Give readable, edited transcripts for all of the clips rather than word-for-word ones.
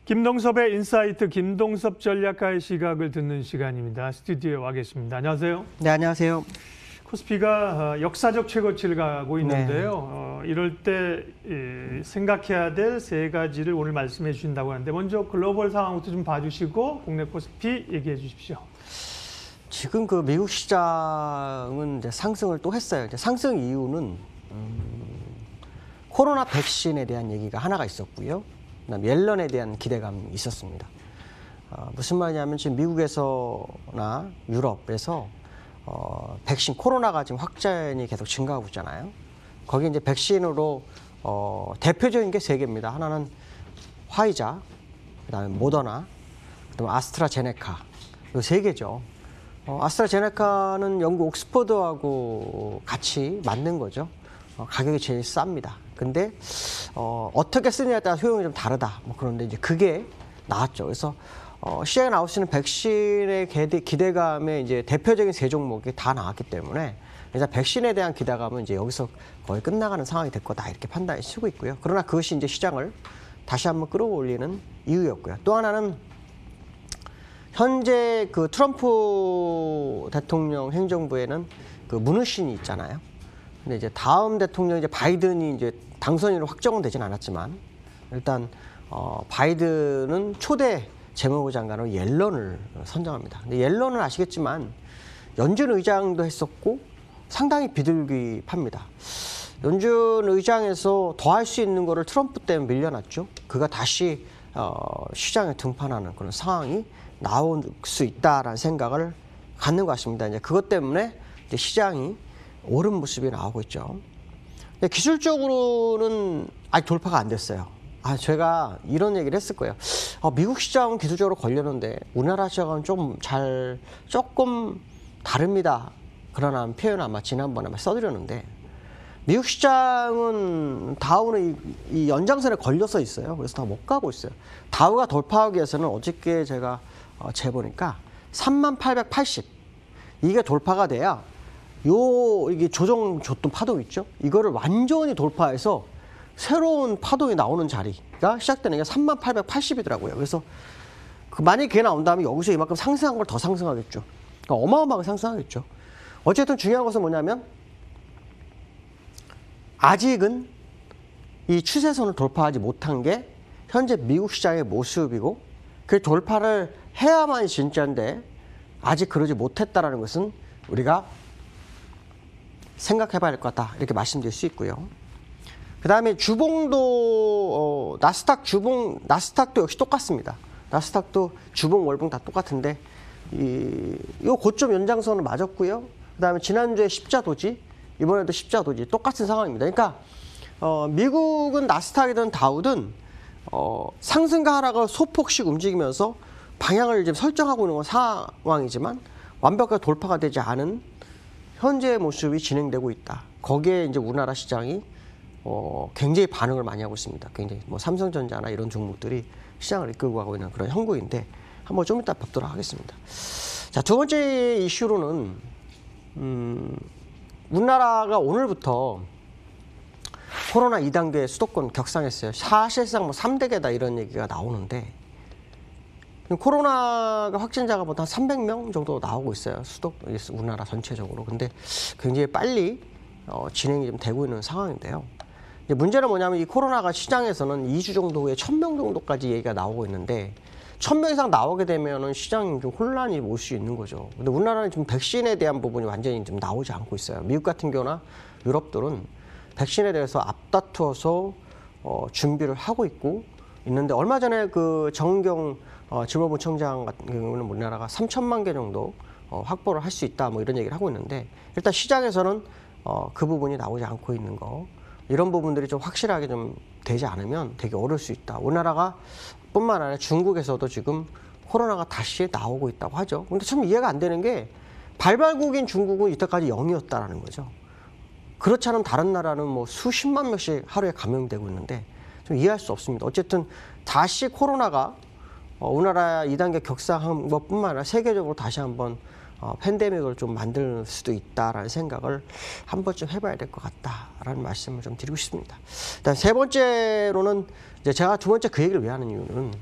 김동섭의 인사이트, 김동섭 전략가의 시각을 듣는 시간입니다. 스튜디오에 와 계십니다. 안녕하세요. 네, 안녕하세요. 코스피가 역사적 최고치를 가고 있는데요. 이럴 때 생각해야 될 세 가지를 오늘 말씀해 주신다고 하는데, 먼저 글로벌 상황부터 좀 봐주시고 국내 코스피 얘기해 주십시오. 지금 그 미국 시장은 이제 상승을 또 했어요. 이제 상승 이유는 코로나 백신에 대한 얘기가 하나가 있었고요. 그다음 옐런에 대한 기대감이 있었습니다. 무슨 말이냐면 지금 미국에서나 유럽에서 백신 코로나가 지금 확진이 계속 증가하고 있잖아요. 거기 이제 백신으로 대표적인 게 세 개입니다. 하나는 화이자, 그다음에 모더나, 그다음에 아스트라제네카. 이 세 개죠. 아스트라제네카는 영국 옥스퍼드하고 같이 만든 거죠. 가격이 제일 쌉니다. 근데 어떻게 쓰느냐에 따라 효용이 좀 다르다. 뭐 그런데 이제 그게 나왔죠. 그래서 시장에 나올 수 있는 백신의 기대감의 이제 대표적인 세 종목이 다 나왔기 때문에 일단 백신에 대한 기대감은 이제 여기서 거의 끝나가는 상황이 될 거다 이렇게 판단이 치고 있고요. 그러나 그것이 이제 시장을 다시 한번 끌어올리는 이유였고요. 또 하나는 현재 그 트럼프 대통령 행정부에는 그 문우신이 있잖아요. 근데 이제 다음 대통령 이제 바이든이 이제 당선인으로 확정은 되진 않았지만 일단 바이든은 초대 재무부 장관으로 옐런을 선정합니다. 근데 옐런은 아시겠지만 연준 의장도 했었고 상당히 비둘기파입니다. 연준 의장에서 더 할 수 있는 거를 트럼프 때문에 밀려났죠. 그가 다시 시장에 등판하는 그런 상황이 나올 수 있다라는 생각을 갖는 것 같습니다. 이제 그것 때문에 이제 시장이 오른 모습이 나오고 있죠. 근데 기술적으로는 아직 돌파가 안 됐어요. 제가 이런 얘기를 했을 거예요. 미국 시장은 기술적으로 걸렸는데 우리나라 시장은 조금 다릅니다. 그러나 표현 아마 지난번에 써드렸는데 미국 시장은 다우는 이 연장선에 걸려서 있어요. 그래서 다 못 가고 있어요. 다우가 돌파하기 위해서는 어저께 제가 재보니까 3880 이게 돌파가 돼야 이게 조정 줬던 파동 있죠? 이거를 완전히 돌파해서 새로운 파동이 나오는 자리가 시작되는 게 3880이더라고요. 그래서 만약에 그게 나온다면 여기서 이만큼 상승한 걸 더 상승하겠죠. 그러니까 어마어마하게 상승하겠죠. 어쨌든 중요한 것은 뭐냐면 아직은 이 추세선을 돌파하지 못한 게 현재 미국 시장의 모습이고 그 돌파를 해야만 진짜인데 아직 그러지 못했다는 것은 우리가 생각해 봐야 될 것 같다 이렇게 말씀드릴 수 있고요. 그 다음에 주봉도 나스닥도 역시 똑같습니다. 나스닥도 주봉 월봉 다 똑같은데 요 고점 연장선을 맞았고요. 그 다음에 지난주에 십자도지 이번에도 십자도지 똑같은 상황입니다. 그러니까 미국은 나스닥이든 다우든 상승과 하락을 소폭씩 움직이면서 방향을 지금 설정하고 있는 상황이지만 완벽하게 돌파가 되지 않은 현재의 모습이 진행되고 있다. 거기에 이제 우리나라 시장이 굉장히 반응을 많이 하고 있습니다. 굉장히 뭐 삼성전자나 이런 종목들이 시장을 이끌고 가고 있는 그런 형국인데 한번 좀 이따 뵙도록 하겠습니다. 자, 두 번째 이슈로는 우리나라가 오늘부터 코로나 2단계 수도권 격상했어요. 사실상 뭐 3대계다 이런 얘기가 나오는데 코로나가 확진자가 보다 한 300명 정도 나오고 있어요. 우리나라 전체적으로. 근데 굉장히 빨리 진행이 좀 되고 있는 상황인데요. 이제 문제는 뭐냐면 이 코로나가 시장에서는 2주 정도 후에 1000명 정도까지 얘기가 나오고 있는데 1000명 이상 나오게 되면은 시장이 좀 혼란이 올 수 있는 거죠. 근데 우리나라는 지금 백신에 대한 부분이 완전히 좀 나오지 않고 있어요. 미국 같은 경우나 유럽들은 백신에 대해서 앞다투어서 준비를 하고 있는데 얼마 전에 그 정은경 주무부 청장 같은 경우는 우리나라가 3천만 개 정도 확보를 할 수 있다 뭐 이런 얘기를 하고 있는데 일단 시장에서는 그 부분이 나오지 않고 있는 거 이런 부분들이 좀 확실하게 좀 되지 않으면 되게 어려울 수 있다. 우리나라가 뿐만 아니라 중국에서도 지금 코로나가 다시 나오고 있다고 하죠. 근데 참 이해가 안 되는 게 발발국인 중국은 이때까지 0이었다라는 거죠. 그렇지 않으면 다른 나라는 뭐 수십만 명씩 하루에 감염되고 있는데 좀 이해할 수 없습니다. 어쨌든 다시 코로나가 우리나라 2단계 격상한 것뿐만 아니라 세계적으로 다시 한번 팬데믹을 좀 만들 수도 있다라는 생각을 한 번쯤 해봐야 될 것 같다라는 말씀을 좀 드리고 싶습니다. 일단 세 번째로는 이제 제가 두 번째 그 얘기를 왜 하는 이유는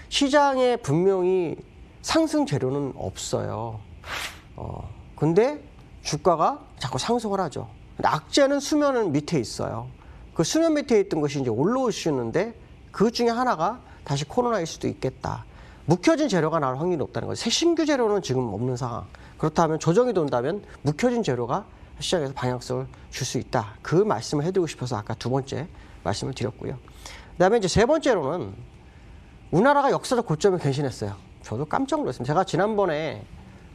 시장에 분명히 상승 재료는 없어요. 근데 주가가 자꾸 상승을 하죠. 근데 악재는 수면 밑에 있어요. 그 수면 밑에 있던 것이 이제 올라올 수 있는데 그 중에 하나가 다시 코로나일 수도 있겠다. 묵혀진 재료가 나올 확률이 없다는 거죠. 새 신규 재료는 지금 없는 상황. 그렇다면 조정이 돈다면 묵혀진 재료가 시장에서 방향성을 줄 수 있다. 그 말씀을 해드리고 싶어서 아까 두 번째 말씀을 드렸고요. 그다음에 이제 세 번째로는 우리나라가 역사적 고점을 갱신했어요. 저도 깜짝 놀랐습니다. 제가 지난번에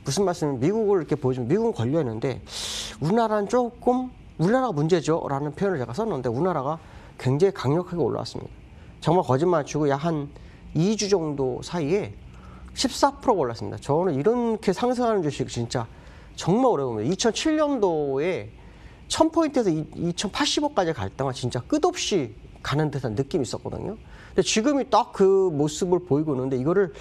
무슨 말씀을 미국을 이렇게 보여주면 미국은 걸려 있는데 우리나라는 조금 우리나라가 문제죠라는 표현을 제가 썼는데 우리나라가 굉장히 강력하게 올라왔습니다. 정말 거짓말 치고 약 한 2주 정도 사이에 14%가 올랐습니다. 저는 이렇게 상승하는 주식 진짜 정말 오래 봅니다. 2007년도에 1000포인트에서 2085까지 갈 때만 진짜 끝없이 가는 듯한 느낌이 있었거든요. 근데 지금이 딱 그 모습을 보이고 있는데 이거를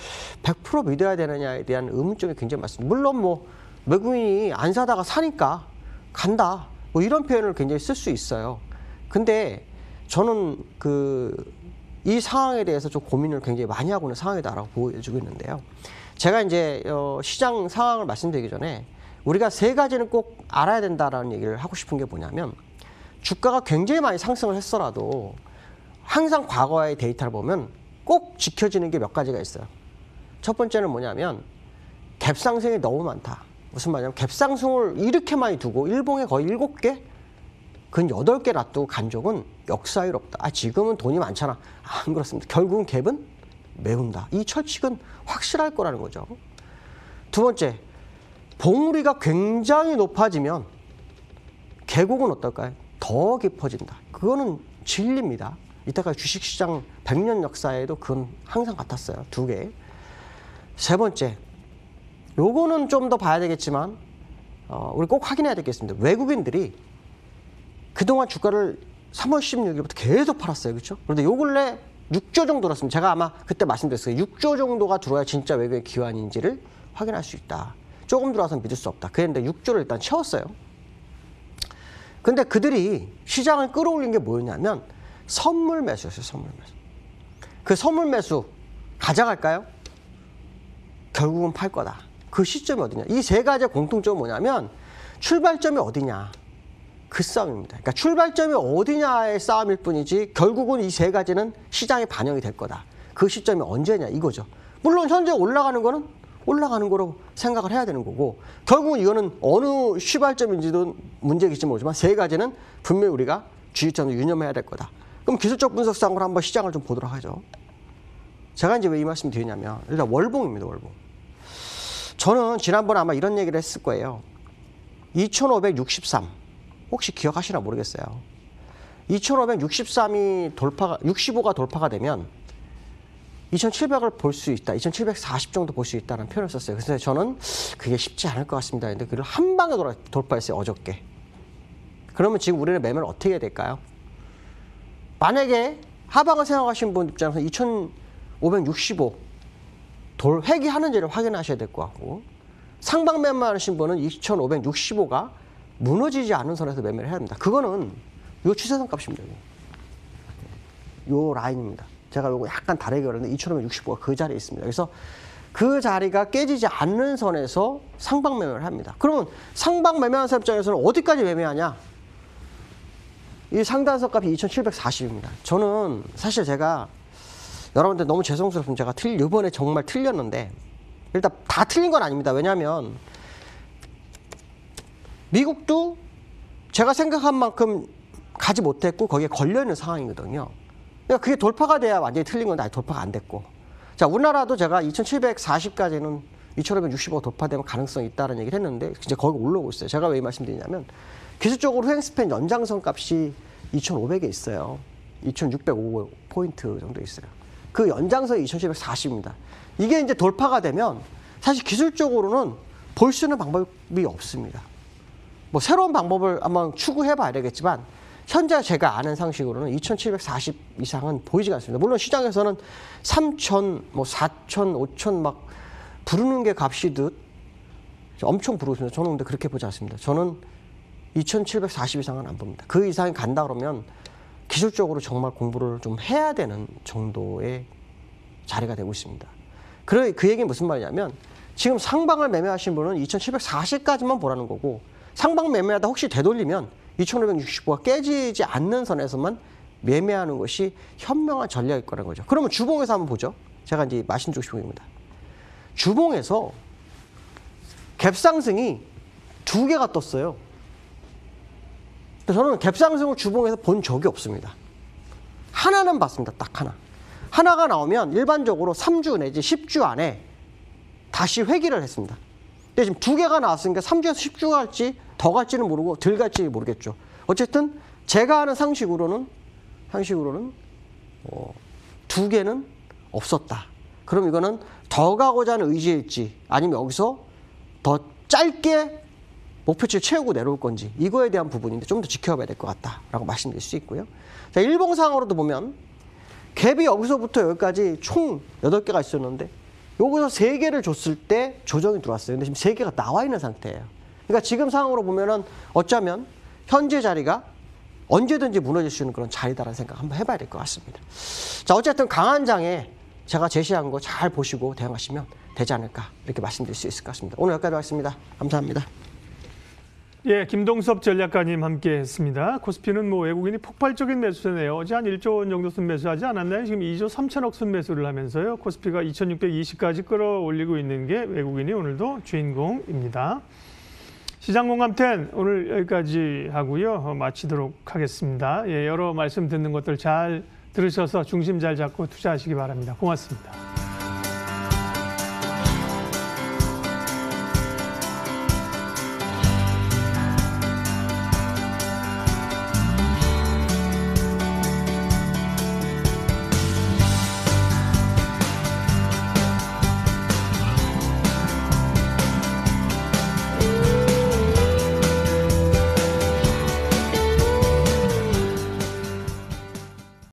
100% 믿어야 되느냐에 대한 의문점이 굉장히 많습니다. 물론 뭐 외국인이 안 사다가 사니까 간다 뭐 이런 표현을 굉장히 쓸 수 있어요. 근데 저는 이 상황에 대해서 좀 고민을 굉장히 많이 하고 있는 상황이다라고 보여주고 있는데요. 제가 이제 시장 상황을 말씀드리기 전에 우리가 세 가지는 꼭 알아야 된다라는 얘기를 하고 싶은 게 뭐냐면 주가가 굉장히 많이 상승을 했어라도 항상 과거의 데이터를 보면 꼭 지켜지는 게 몇 가지가 있어요. 첫 번째는 뭐냐면 갭상승이 너무 많다. 무슨 말이냐면 갭상승을 이렇게 많이 두고 일봉에 거의 7개? 근 8개 놔두고 간 적은 역사에 없다. 지금은 돈이 많잖아. 안 그렇습니다. 결국은 갭은 메운다. 이 철칙은 확실할 거라는 거죠. 두 번째, 봉우리가 굉장히 높아지면 계곡은 어떨까요? 더 깊어진다. 그거는 진리입니다. 이때까지 주식시장 100년 역사에도 그건 항상 같았어요. 두 개. 세 번째, 요거는 좀 더 봐야 되겠지만 우리 꼭 확인해야 되겠습니다. 외국인들이 그동안 주가를 3월 16일부터 계속 팔았어요. 그렇죠? 그런데 요 근래 6조 정도 들었습니다. 제가 아마 그때 말씀드렸어요. 6조 정도가 들어야 진짜 외국의 기관인지를 확인할 수 있다. 조금 들어와서는 믿을 수 없다. 그랬는데 6조를 일단 채웠어요. 근데 그들이 시장을 끌어올린 게 뭐였냐면 선물 매수였어요. 선물 매수. 그 선물 매수 가져갈까요? 결국은 팔 거다. 그 시점이 어디냐. 이 세 가지의 공통점은 뭐냐면 출발점이 어디냐. 그 싸움입니다. 그러니까 출발점이 어디냐의 싸움일 뿐이지 결국은 이 세 가지는 시장에 반영이 될 거다. 그 시점이 언제냐 이거죠. 물론 현재 올라가는 거는 올라가는 거로 생각을 해야 되는 거고 결국은 이거는 어느 시발점인지도 문제겠지 모르지만 세 가지는 분명히 우리가 주의점을 유념해야 될 거다. 그럼 기술적 분석상으로 한번 시장을 좀 보도록 하죠. 제가 이제 왜 이 말씀 드리냐면 일단 월봉입니다. 월봉. 저는 지난번에 아마 이런 얘기를 했을 거예요. 2563 혹시 기억하시나 모르겠어요. 2563이 65가 돌파가 되면 2700을 볼 수 있다. 2740 정도 볼 수 있다는 표현을 썼어요. 그래서 저는 그게 쉽지 않을 것 같습니다. 근데 그걸 한 방에 돌파했어요. 어저께. 그러면 지금 우리는 매매를 어떻게 해야 될까요? 만약에 하방을 생각하시는 분 입장에서 2565 회귀하는지를 확인하셔야 될 것 같고 상방 매매하시는 분은 2565가 무너지지 않은 선에서 매매를 해야 합니다. 그거는 요 추세선 값입니다. 요 라인입니다. 제가 요거 약간 다르게 그렸는데 2565가 그 자리에 있습니다. 그래서 그 자리가 깨지지 않는 선에서 상방 매매를 합니다. 그러면 상방 매매하는 사람 입장에서는 어디까지 매매하냐? 이 상단선 값이 2740입니다. 저는 사실 제가 여러분들 너무 죄송스럽습니다. 제가 이번에 정말 틀렸는데 일단 다 틀린 건 아닙니다. 왜냐하면 미국도 제가 생각한 만큼 가지 못했고 거기에 걸려있는 상황이거든요. 그러니까 그게 돌파가 돼야 완전히 틀린 건데 아직 돌파가 안 됐고. 자, 우리나라도 제가 2740까지는 2565 돌파되면 가능성이 있다는 얘기를 했는데 이제 거기 올라오고 있어요. 제가 왜 이 말씀드리냐면 기술적으로 후행스팬 연장선 값이 2500에 있어요. 2605포인트 정도 있어요. 그 연장선이 2740입니다. 이게 이제 돌파가 되면 사실 기술적으로는 볼 수 있는 방법이 없습니다. 뭐 새로운 방법을 한번 추구해 봐야 되겠지만 현재 제가 아는 상식으로는 2740 이상은 보이지가 않습니다. 물론 시장에서는 3000, 뭐 4000, 5000 막 부르는 게 값이듯 엄청 부르고 있습니다. 저는 근데 그렇게 보지 않습니다. 저는 2740 이상은 안 봅니다. 그 이상이 간다 그러면 기술적으로 정말 공부를 좀 해야 되는 정도의 자리가 되고 있습니다. 그 얘기는 무슨 말이냐면 지금 상방을 매매하신 분은 2740까지만 보라는 거고 상방 매매하다 혹시 되돌리면 2565가 깨지지 않는 선에서만 매매하는 것이 현명한 전략일 거라는 거죠. 그러면 주봉에서 한번 보죠. 제가 이제 말씀드리고 싶은 겁니다. 주봉에서 갭상승이 2개가 떴어요. 저는 갭상승을 주봉에서 본 적이 없습니다. 하나는 봤습니다. 딱 하나. 하나가 나오면 일반적으로 3주 내지 10주 안에 다시 회귀를 했습니다. 근데 지금 2개가 나왔으니까 3주에서 10주가 갈지 더 갈지는 모르고 덜 갈지 모르겠죠. 어쨌든 제가 아는 상식으로는 2개는 없었다. 그럼 이거는 더 가고자 하는 의지일지 아니면 여기서 더 짧게 목표치를 채우고 내려올 건지 이거에 대한 부분인데 좀 더 지켜봐야 될 것 같다라고 말씀드릴 수 있고요. 자, 일봉상으로도 보면 갭이 여기서부터 여기까지 총 8개가 있었는데 여기서 3개를 줬을 때 조정이 들어왔어요. 근데 지금 3개가 나와 있는 상태예요. 그러니까 지금 상황으로 보면은 어쩌면 현재 자리가 언제든지 무너질 수 있는 그런 자리다라는 생각 한번 해봐야 될 것 같습니다. 자, 어쨌든 강한 장에 제가 제시한 거 잘 보시고 대응하시면 되지 않을까 이렇게 말씀드릴 수 있을 것 같습니다. 오늘 여기까지 하겠습니다. 감사합니다. 예, 김동섭 전략가님 함께했습니다. 코스피는 뭐 외국인이 폭발적인 매수세네요. 어제 한 1조 원 정도 순 매수하지 않았나요? 지금 2조 3천억 순 매수를 하면서요. 코스피가 2,620까지 끌어올리고 있는 게 외국인이 오늘도 주인공입니다. 시장공감10 오늘 여기까지 하고요. 마치도록 하겠습니다. 예, 여러 말씀 듣는 것들 잘 들으셔서 중심 잘 잡고 투자하시기 바랍니다. 고맙습니다.